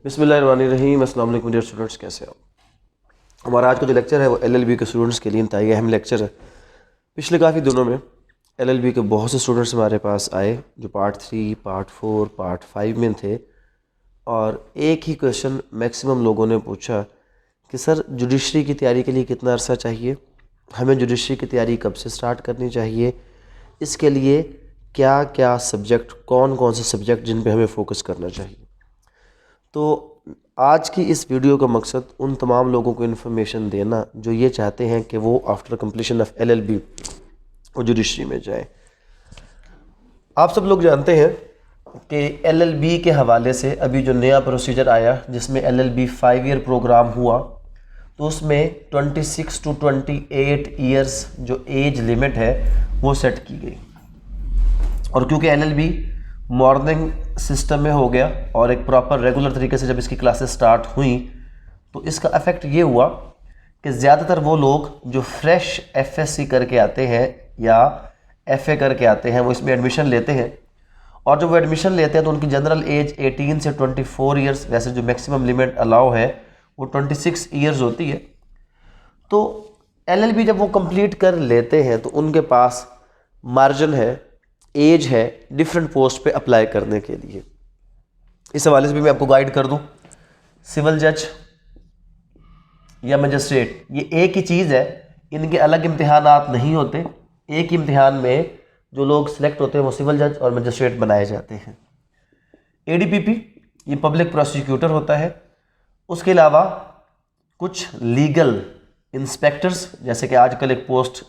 बिस्मिल्लाहिर्रहमानिर्रहीम। अस्सलाम वालेकुम डियर स्टूडेंट्स, कैसे हो? हमारा आज का जो लेक्चर है वो एलएलबी के स्टूडेंट्स के लिए इंतहाई अहम लेक्चर है। पिछले काफ़ी दिनों में एलएलबी के बहुत से स्टूडेंट्स हमारे पास आए जो पार्ट 3, पार्ट 4, पार्ट 5 में थे, और एक ही क्वेश्चन मैक्सिमम लोगों ने पूछा कि सर जुडिशरी की तैयारी के लिए कितना अरसा चाहिए, हमें जुडिशरी की तैयारी कब से स्टार्ट करनी चाहिए, इसके लिए क्या क्या सब्जेक्ट, कौन कौन से सब्जेक्ट जिन पे हमें फोकस करना चाहिए। तो आज की इस वीडियो का मकसद उन तमाम लोगों को इन्फॉर्मेशन देना जो ये चाहते हैं कि वो आफ्टर कंप्लीशन ऑफ एलएलबी वो जुडिशरी में जाए। आप सब लोग जानते हैं कि एलएलबी के हवाले से अभी जो नया प्रोसीजर आया जिसमें एलएलबी 5 ईयर प्रोग्राम हुआ, तो उसमें 26 to 28 ईयर्स जो एज लिमिट है वो सेट की गई। और क्योंकि एलएलबी मॉर्निंग सिस्टम में हो गया और एक प्रॉपर रेगुलर तरीके से जब इसकी क्लासेस स्टार्ट हुई, तो इसका इफ़ेक्ट ये हुआ कि ज़्यादातर वो लोग जो फ्रेश एफएससी करके आते हैं या एफए करके आते हैं वो इसमें एडमिशन लेते हैं, और जब वो एडमिशन लेते हैं तो उनकी जनरल एज 18 से 24 ईयर्स, वैसे जो मैक्सिमम लिमिट अलाउ है वो 26 ईयर्स होती है। तो एलएलबी जब वो कंप्लीट कर लेते हैं तो उनके पास मार्जिन है, एज है डिफरेंट पोस्ट पे अप्लाई करने के लिए। इस हवाले से भी मैं आपको गाइड कर दूं, सिविल जज या मजिस्ट्रेट ये एक ही चीज़ है, इनके अलग इम्तिहानात नहीं होते। एक ही इम्तिहान में जो लोग सिलेक्ट होते हैं वो सिविल जज और मजिस्ट्रेट बनाए जाते हैं। एडीपीपी ये पब्लिक प्रोसिक्यूटर होता है। उसके अलावा कुछ लीगल इंस्पेक्टर्स, जैसे कि आजकल एक पोस्ट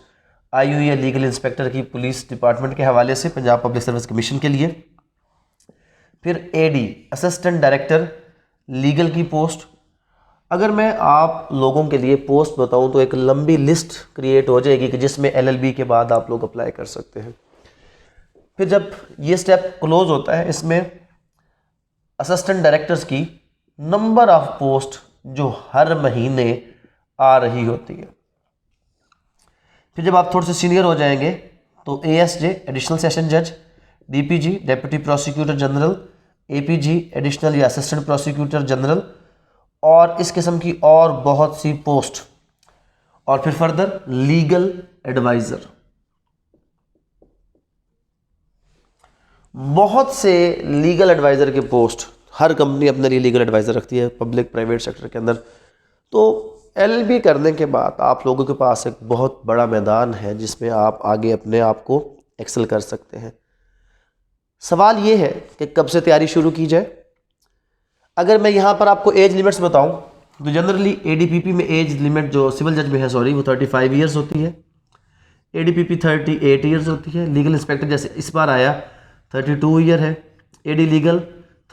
आई हुई है लीगल इंस्पेक्टर की पुलिस डिपार्टमेंट के हवाले से पंजाब पब्लिक सर्विस कमीशन के लिए। फिर एडी असिस्टेंट डायरेक्टर लीगल की पोस्ट। अगर मैं आप लोगों के लिए पोस्ट बताऊं तो एक लंबी लिस्ट क्रिएट हो जाएगी कि जिसमें एलएलबी के बाद आप लोग अप्लाई कर सकते हैं। फिर जब ये स्टेप क्लोज होता है, इसमें असिस्टेंट डायरेक्टर्स की नंबर ऑफ पोस्ट जो हर महीने आ रही होती है। फिर जब आप थोड़े से सीनियर हो जाएंगे तो एएसजे एडिशनल सेशन जज, DPG deputy prosecutor general, APG additional या असिस्टेंट प्रोसिक्यूटर जनरल, और इस किस्म की और बहुत सी पोस्ट। और फिर फर्दर लीगल एडवाइजर, बहुत से लीगल एडवाइजर के पोस्ट, हर कंपनी अपने लिए लीगल एडवाइजर रखती है पब्लिक प्राइवेट सेक्टर के अंदर। तो एलएलबी करने के बाद आप लोगों के पास एक बहुत बड़ा मैदान है जिसमें आप आगे अपने आप को एक्सेल कर सकते हैं। सवाल ये है कि कब से तैयारी शुरू की जाए। अगर मैं यहाँ पर आपको एज लिमिट्स बताऊं तो जनरली एडीपीपी में एज लिमिट जो सिविल जज में है वो 35 ईयर्स होती है, एडीपीपी 38 ईयर्स होती है। लीगल इंस्पेक्टर जैसे इस बार आया 32 ईयर है, एडी लीगल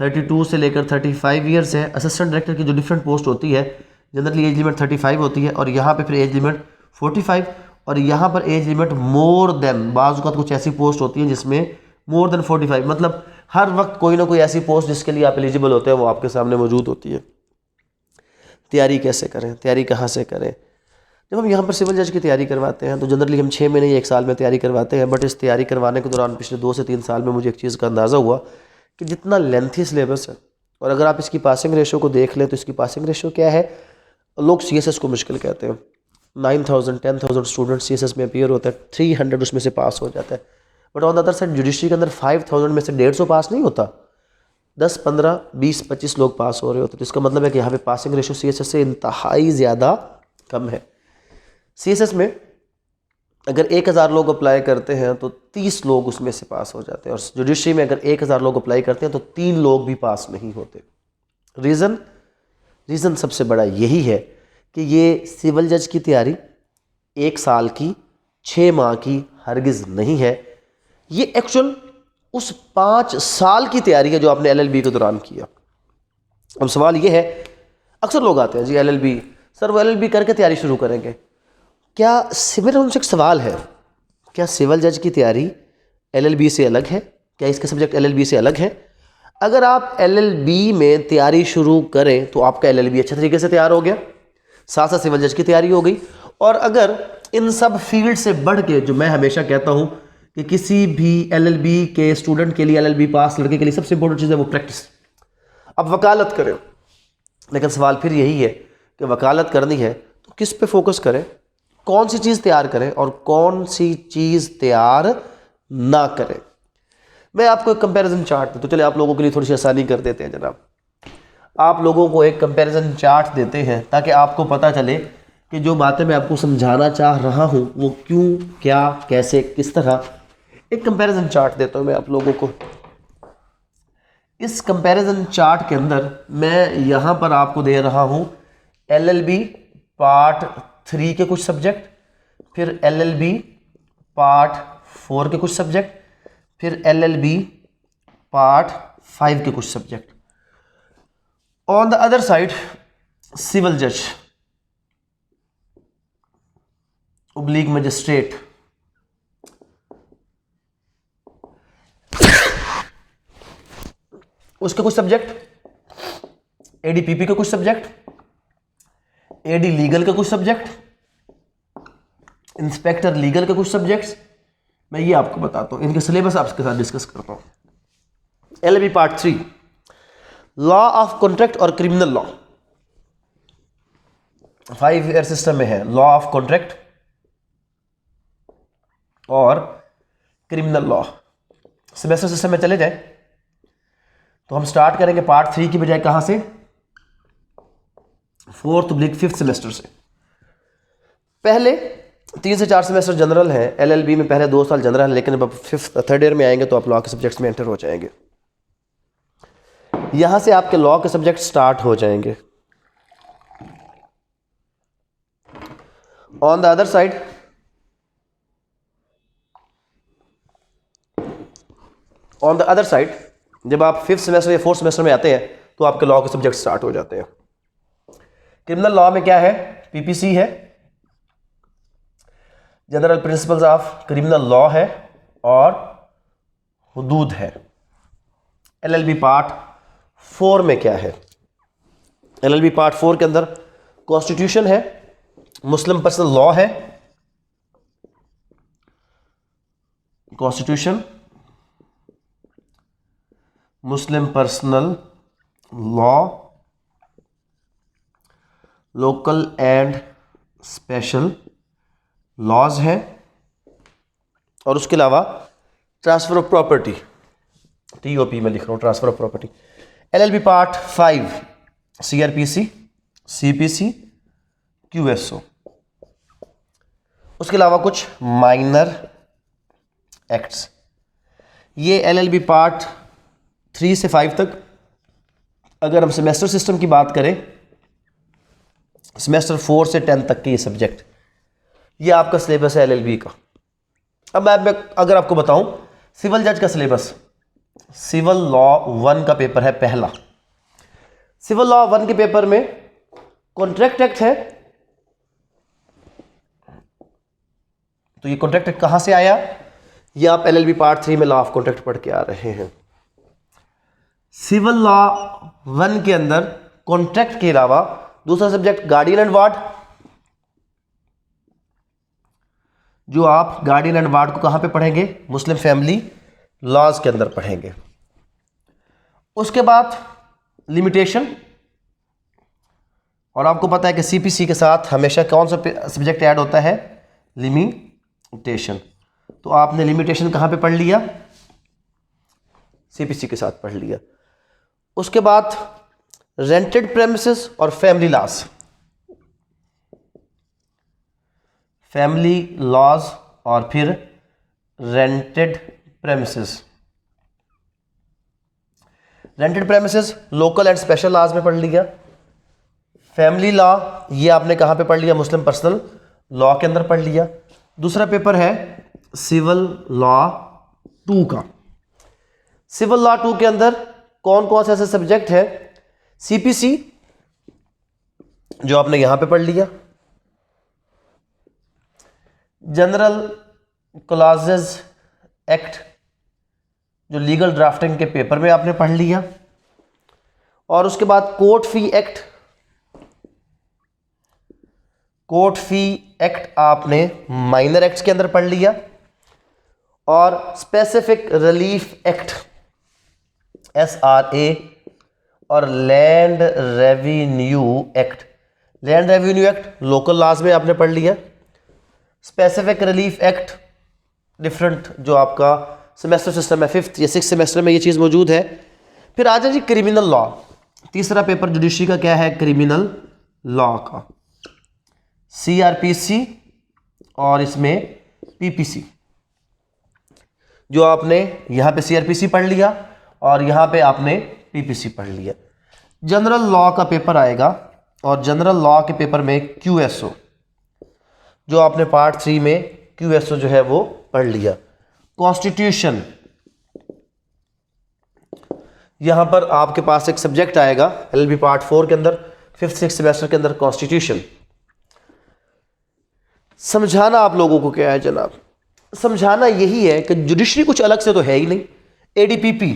32 से लेकर 35 ईयर्स है। असिस्टेंट डायरेक्टर की जो डिफरेंट पोस्ट होती है जनरली एज लिमिट 35 होती है, और यहाँ पे फिर एज लिमिट 45, और यहाँ पर एज लिमिट मोर देन, बाज़ औक़ात कुछ ऐसी पोस्ट होती है जिसमें मोर देन 45, मतलब हर वक्त कोई ना कोई ऐसी पोस्ट जिसके लिए आप एलिजिबल होते हैं वो आपके सामने मौजूद होती है। तैयारी कैसे करें, तैयारी कहाँ से करें? जब हम यहाँ पर सिविल जज की तैयारी करवाते हैं तो जनरली हम 6 महीने या 1 साल में तैयारी करवाते हैं, बट इस तैयारी करवाने के दौरान पिछले 2 से 3 साल में मुझे एक चीज़ का अंदाज़ा हुआ कि जितना लेंथी सिलेबस है, और अगर आप इसकी पासिंग रेशो को देख लें तो इसकी पासिंग रेशो क्या है, लोग सीएसएस को मुश्किल कहते हैं। 9000 10,000 स्टूडेंट सीएसएस में अपीयर होता है, 300 उसमें से पास हो जाता है। But on the other side judiciary के अंदर 5000 में से 150 पास नहीं होता, 10, 15, 20, 25 लोग पास हो रहे होते हैं। तो इसका मतलब है कि यहाँ पे पासिंग रेशो सीएसएस से इंतहाई ज़्यादा कम है। सीएसएस में अगर 1000 लोग अप्लाई करते हैं तो 30 लोग उसमें से पास हो जाते हैं, और जुडिशरी में अगर 1000 लोग अप्लाई करते हैं तो 3 लोग भी पास नहीं होते। रीज़न सबसे बड़ा यही है कि ये सिविल जज की तैयारी 1 साल की, 6 माह की हरगिज़ नहीं है। ये एक्चुअल उस 5 साल की तैयारी है जो आपने एलएलबी के दौरान किया। अब सवाल ये है, अक्सर लोग आते हैं जी एलएलबी, सर वो एलएलबी करके तैयारी शुरू करेंगे क्या? मेरा उनसे एक सवाल है, क्या सिविल जज की तैयारी एलएलबी से अलग है? क्या इसके सब्जेक्ट एलएलबी से अलग है? अगर आप एलएलबी में तैयारी शुरू करें तो आपका एलएलबी अच्छे तरीके से तैयार हो गया, साथ साथ सिविल जज की तैयारी हो गई। और अगर इन सब फील्ड से बढ़ के, जो मैं हमेशा कहता हूं कि किसी भी एलएलबी के स्टूडेंट के लिए, एलएलबी पास लड़के के लिए सबसे इंपॉर्टेंट चीज़ है वो प्रैक्टिस। अब वकालत करें, लेकिन सवाल फिर यही है कि वकालत करनी है तो किस पे फोकस करें, कौन सी चीज़ तैयार करें और कौन सी चीज़ तैयार ना करें। मैं आपको एक कंपैरिजन चार्ट तो चलिए आप लोगों के लिए थोड़ी सी आसानी कर देते हैं जनाब। आप लोगों को एक कंपैरिजन चार्ट देते हैं ताकि आपको पता चले कि जो बातें मैं आपको समझाना चाह रहा हूँ वो क्यों, क्या, कैसे, किस तरह। एक कंपैरिजन चार्ट देता हूँ मैं आप लोगों को। इस कंपैरिजन चार्ट के अंदर मैं यहाँ पर आपको दे रहा हूँ LLB पार्ट 3 के कुछ सब्जेक्ट, फिर LLB पार्ट 4 के कुछ सब्जेक्ट, फिर LLB पार्ट 5 के कुछ subject. On the other side civil जज ओब्लिक मजिस्ट्रेट, उसके कुछ सब्जेक्ट, ADPP के कुछ सब्जेक्ट, AD लीगल के कुछ सब्जेक्ट, इंस्पेक्टर लीगल के कुछ सब्जेक्ट्स। मैं ये आपको बताता हूँ, इनके सिलेबस आपके साथ डिस्कस करता हूँ। LLB part 3 law of contract और क्रिमिनल लॉ, 5 ईयर सिस्टम में है लॉ ऑफ कॉन्ट्रैक्ट और क्रिमिनल लॉ। सेमेस्टर सिस्टम में चले जाए तो हम स्टार्ट करेंगे पार्ट 3 की बजाय कहां से, 4th-5th सेमेस्टर से। पहले 3 से 4 सेमेस्टर जनरल है LLB में, पहले 2 साल जनरल है, लेकिन अब 3rd ईयर में आएंगे तो आप लॉ के सब्जेक्ट्स में एंटर हो जाएंगे। यहां से आपके लॉ के सब्जेक्ट स्टार्ट हो जाएंगे। ऑन द अदर साइड जब आप 5th सेमेस्टर या 4th सेमेस्टर में आते हैं तो आपके लॉ के सब्जेक्ट स्टार्ट हो जाते हैं। क्रिमिनल लॉ में क्या है, PPC है, general principles of criminal law है और हुदूद है। LLB पार्ट 4 में क्या है, LLB पार्ट 4 के अंदर कॉन्स्टिट्यूशन है, मुस्लिम पर्सनल लॉ है, constitution, Muslim personal law, local and special laws हैं, और उसके अलावा ट्रांसफर ऑफ प्रॉपर्टी, TOP में लिख रहा हूँ, transfer of property. LLB part 5 CRPC, CPC, QSO, उसके अलावा कुछ माइनर एक्ट्स। ये LLB पार्ट 3 से 5 तक। अगर हम सेमेस्टर सिस्टम की बात करें, सेमेस्टर 4 से 10 तक के ये सब्जेक्ट, ये आपका सिलेबस है LLB का। अब मैं अगर आपको बताऊं सिविल जज का सिलेबस, सिविल लॉ 1 का पेपर है पहला। सिविल लॉ 1 के पेपर में कॉन्ट्रैक्ट एक्ट है, तो ये कॉन्ट्रैक्ट एक्ट कहां से आया, ये आप LLB पार्ट 3 में लॉ ऑफ कॉन्ट्रैक्ट पढ़ के आ रहे हैं। सिविल लॉ 1 के अंदर कॉन्ट्रैक्ट के अलावा दूसरा सब्जेक्ट गार्डियन एंड वार्ड, जो आप गार्डियन एंड वार्ड को कहां पे पढ़ेंगे, मुस्लिम फैमिली लॉज के अंदर पढ़ेंगे। उसके बाद लिमिटेशन, और आपको पता है कि CPC के साथ हमेशा कौन सा सब्जेक्ट ऐड होता है, लिमिटेशन। तो आपने लिमिटेशन कहां पे पढ़ लिया, CPC के साथ पढ़ लिया। उसके बाद रेंटेड प्रेमिसेस और फैमिली लॉज, फैमिली लॉज और फिर rented premises. Rented premises local and special laws में पढ़ लिया। फैमिली लॉ ये आपने कहां पे पढ़ लिया, मुस्लिम पर्सनल लॉ के अंदर पढ़ लिया। दूसरा पेपर है सिविल लॉ 2 का। सिविल लॉ 2 के अंदर कौन कौन से ऐसे सब्जेक्ट है, CPC जो आपने यहां पे पढ़ लिया, जनरल क्लॉजेज एक्ट जो लीगल ड्राफ्टिंग के पेपर में आपने पढ़ लिया, और उसके बाद court fee act. Court fee act आपने माइनर एक्ट्स के अंदर पढ़ लिया, और स्पेसिफिक रिलीफ एक्ट SRA और land revenue act. Land revenue act local laws में आपने पढ़ लिया। स्पेसिफिक रिलीफ एक्ट डिफरेंट जो आपका सेमेस्टर सिस्टम है, 5th या 6th सेमेस्टर में ये चीज़ मौजूद है। फिर आ जाए जी क्रिमिनल लॉ। तीसरा पेपर जुडिशरी का क्या है? क्रिमिनल लॉ का, CRPC और इसमें PPC। जो आपने यहाँ पे CRPC पढ़ लिया और यहाँ पे आपने PPC पढ़ लिया। जनरल लॉ का पेपर आएगा और जनरल लॉ के पेपर में QSO, जो आपने पार्ट 3 में QSO जो है वो पढ़ लिया। कॉन्स्टिट्यूशन, यहां पर आपके पास एक सब्जेक्ट आएगा LLB पार्ट 4 के अंदर 5th 6th सेमेस्टर के अंदर, कॉन्स्टिट्यूशन। समझाना आप लोगों को क्या है जनाब? समझाना यही है कि जुडिशरी कुछ अलग से तो है ही नहीं। ADPP,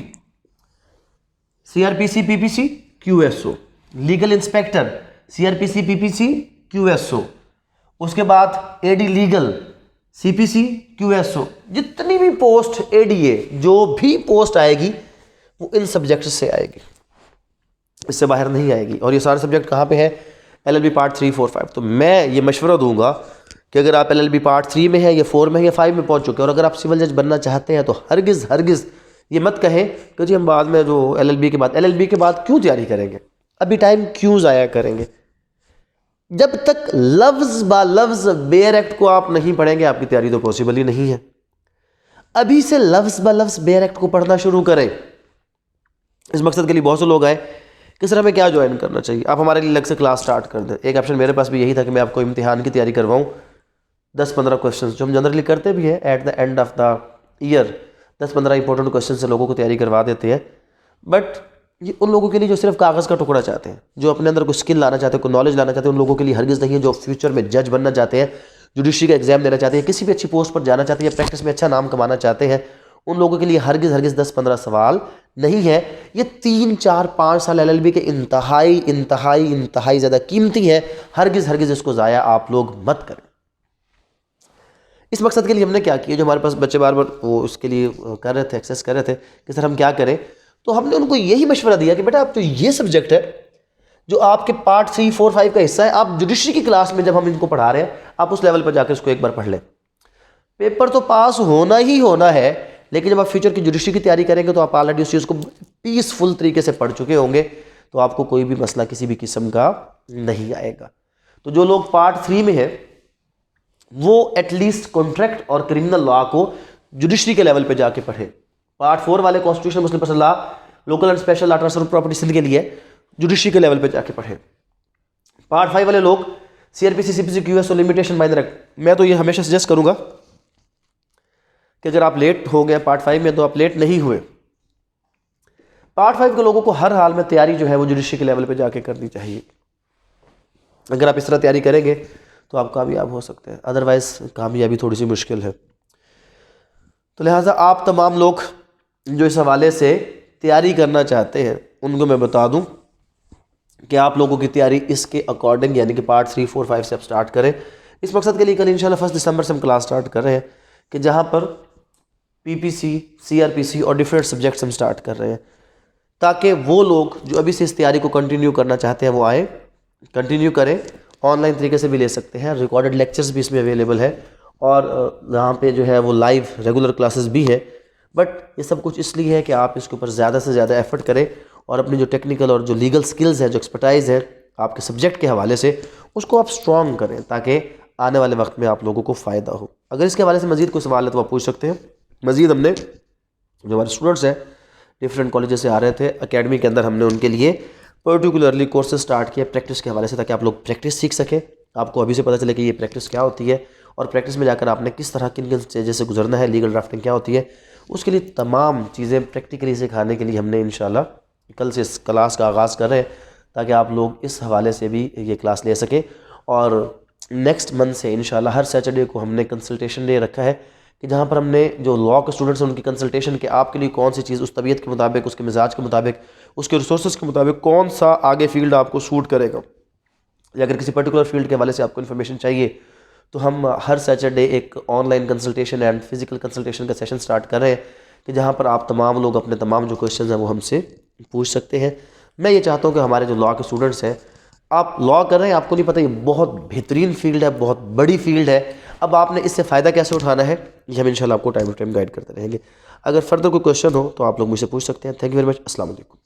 CRPC, PPC, QSO। Legal inspector, CRPC, PPC, QSO। उसके बाद AD लीगल, CPC, QSO। जितनी भी पोस्ट ADA जो भी पोस्ट आएगी वो इन सब्जेक्ट से आएगी, इससे बाहर नहीं आएगी। और ये सारे सब्जेक्ट कहाँ पे है? LLB part 3, 4, 5। तो मैं ये मशवरा दूंगा कि अगर आप LLB पार्ट 3 में है या 4 में है या 5 में पहुंच चुके हैं और अगर आप सिविल जज बनना चाहते हैं तो हरगिज़ ये मत कहें कि जी हम बाद में जो LLB के बाद क्यों तैयारी करेंगे, अभी टाइम क्यों ज़ाया करेंगे। जब तक लफ्ज़ बा लफ्ज़ बेयर एक्ट को आप नहीं पढ़ेंगे आपकी तैयारी तो पॉसिबल ही नहीं है। अभी से लफ्ज़ बा लफ्ज़ बेयर एक्ट को पढ़ना शुरू करें। इस मकसद के लिए बहुत से लोग आए कि सर हमें क्या ज्वाइन करना चाहिए, आप हमारे लिए अलग से क्लास स्टार्ट कर दें। एक ऑप्शन मेरे पास भी यही था कि मैं आपको इम्तिहान की तैयारी करवाऊँ, 10-15 क्वेश्चन जो हम जनरली करते भी हैं at the end of the year, 10-15 important question से लोगों को तैयारी करवा देते हैं। बट ये उन लोगों के लिए जो सिर्फ कागज़ का टुकड़ा चाहते हैं, जो अपने अंदर कोई स्किल लाना चाहते हैं, कोई नॉलेज लाना चाहते हैं, उन लोगों के लिए हरगिज़ नहीं है। जो फ्यूचर में जज बनना चाहते हैं, जुडिशरी का एग्जाम देना चाहते हैं, किसी भी अच्छी पोस्ट पर जाना चाहते हैं, प्रैक्टिस में अच्छा नाम कमाना चाहते हैं, उन लोगों के लिए हरगिज़ 10-15 सवाल नहीं है। ये 3-4-5 साल LLB के इंतहाई ज़्यादा कीमती है। हरगिज़ इसको ज़ाया आप लोग मत करें। इस मकसद के लिए हमने क्या किया, जो हमारे पास बच्चे बार वो उसके लिए कर रहे थे, एक्सेस कर रहे थे कि सर हम क्या करें, तो हमने उनको यही मशवरा दिया कि बेटा आप तो ये सब्जेक्ट है जो आपके पार्ट 3, 4, 5 का हिस्सा है, आप जुडिशरी की क्लास में जब हम इनको पढ़ा रहे हैं आप उस लेवल पर जाकर इसको एक बार पढ़ लें। पेपर तो पास होना ही होना है, लेकिन जब आप फ्यूचर की जुडिशरी की तैयारी करेंगे तो आप ऑलरेडी उस चीज़ को पीसफुल तरीके से पढ़ चुके होंगे, तो आपको कोई भी मसला किसी भी किस्म का नहीं आएगा। तो जो लोग पार्ट 3 में है वो एटलीस्ट कॉन्ट्रैक्ट और क्रिमिनल लॉ को जुडिशरी के लेवल पे जाके पढ़े। पार्ट 4 वाले constitution, Muslim personal law, local and special law, transfer property Sindh के लिए जुडिशरी के लेवल पे जाके पढ़े। पार्ट 5 वाले लोग CRPC, CPC, QSO, limitation, minor act. मैं तो ये हमेशा सजेस्ट करूंगा कि अगर आप लेट हो गए पार्ट 5 में तो आप लेट नहीं हुए। पार्ट 5 के लोगों को हर हाल में तैयारी जो है वो जुडिशरी के लेवल पे जाके करनी चाहिए। अगर आप इस तरह तैयारी करेंगे तो आप कामयाब हो सकते हैं, अदरवाइज कामयाबी थोड़ी सी मुश्किल है। तो लिहाजा आप तमाम लोग जो इस हवाले से तैयारी करना चाहते हैं उनको मैं बता दूं कि आप लोगों की तैयारी इसके अकॉर्डिंग यानी कि पार्ट 3, 4, 5 से आप स्टार्ट करें। इस मकसद के लिए कल इंशाल्लाह 1 दिसंबर से हम क्लास स्टार्ट कर रहे हैं कि जहां पर PPC, CRPC और डिफरेंट सब्जेक्ट्स हम स्टार्ट कर रहे हैं, ताकि वो लोग जो अभी से इस तैयारी को कंटिन्यू करना चाहते हैं वो आए, कंटिन्यू करें। ऑनलाइन तरीके से भी ले सकते हैं, रिकॉर्डेड लेक्चर्स भी इसमें अवेलेबल है और यहाँ पे जो है वो लाइव रेगुलर क्लासेस भी है। बट ये सब कुछ इसलिए है कि आप इसके ऊपर ज़्यादा से ज़्यादा एफर्ट करें और अपनी जो टेक्निकल और जो लीगल स्किल्स है, जो एक्सपर्टाइज़ है आपके सब्जेक्ट के हवाले से, उसको आप स्ट्रॉन्ग करें ताकि आने वाले वक्त में आप लोगों को फ़ायदा हो। अगर इसके हवाले से मज़ीद कोई सवाल है तो आप पूछ सकते हैं। मज़ीद हमने जो हमारे स्टूडेंट्स हैं डिफरेंट कॉलेज से आ रहे थे, अकेडमी के अंदर हमने उनके लिए पर्टिकुलरली कोर्सेज स्टार्ट किया प्रैक्टिस के हवाले से, ताकि आप लोग प्रैक्टिस सीख सकें। आपको अभी से पता चले कि ये प्रैक्टिस क्या होती है और प्रैक्टिस में जाकर आपने किस तरह किन स्टेजेस से गुजरना है, लीगल ड्राफ्टिंग क्या होती है, उसके लिए तमाम चीज़ें प्रैक्टिकली सिखाने के लिए हमने इंशाल्लाह कल से इस क्लास का आगाज़ कर रहे हैं, ताकि आप लोग इस हवाले से भी ये क्लास ले सकें। और नेक्स्ट मंथ से इंशाल्लाह हर सैटरडे को हमने कंसल्टेशन डे रखा है कि जहाँ पर हमने जो लॉ के स्टूडेंट्स हैं उनकी कंसल्टेशन कि आपके लिए कौन सी चीज़ उस तबीयत के मुताबिक, उसके मिजाज के मुताबिक, उसके रिसोर्स के मुताबिक कौन सा आगे फील्ड आपको सूट करेगा, या अगर किसी पर्टिकुलर फील्ड के हवाले से आपको इन्फॉर्मेशन चाहिए तो हम हर सैटरडे एक online consultation and physical consultation का सेशन स्टार्ट कर रहे हैं कि जहाँ पर आप तमाम लोग अपने तमाम जो क्वेश्चन हैं वो हमसे पूछ सकते हैं। मैं ये चाहता हूँ कि हमारे जो लॉ के स्टूडेंट्स हैं, आप लॉ कर रहे हैं, आपको नहीं पता ये बहुत बेहतरीन फील्ड है, बहुत बड़ी फील्ड है, अब आपने इससे फ़ायदा कैसे उठाना है ये हम इंशाल्लाह आपको टाइम टू टाइम गाइड करते रहेंगे। अगर फर्दर कोई क्वेश्चन हो तो आप लोग मुझसे पूछ सकते हैं। Thank you very much. अस्सलाम वालेकुम।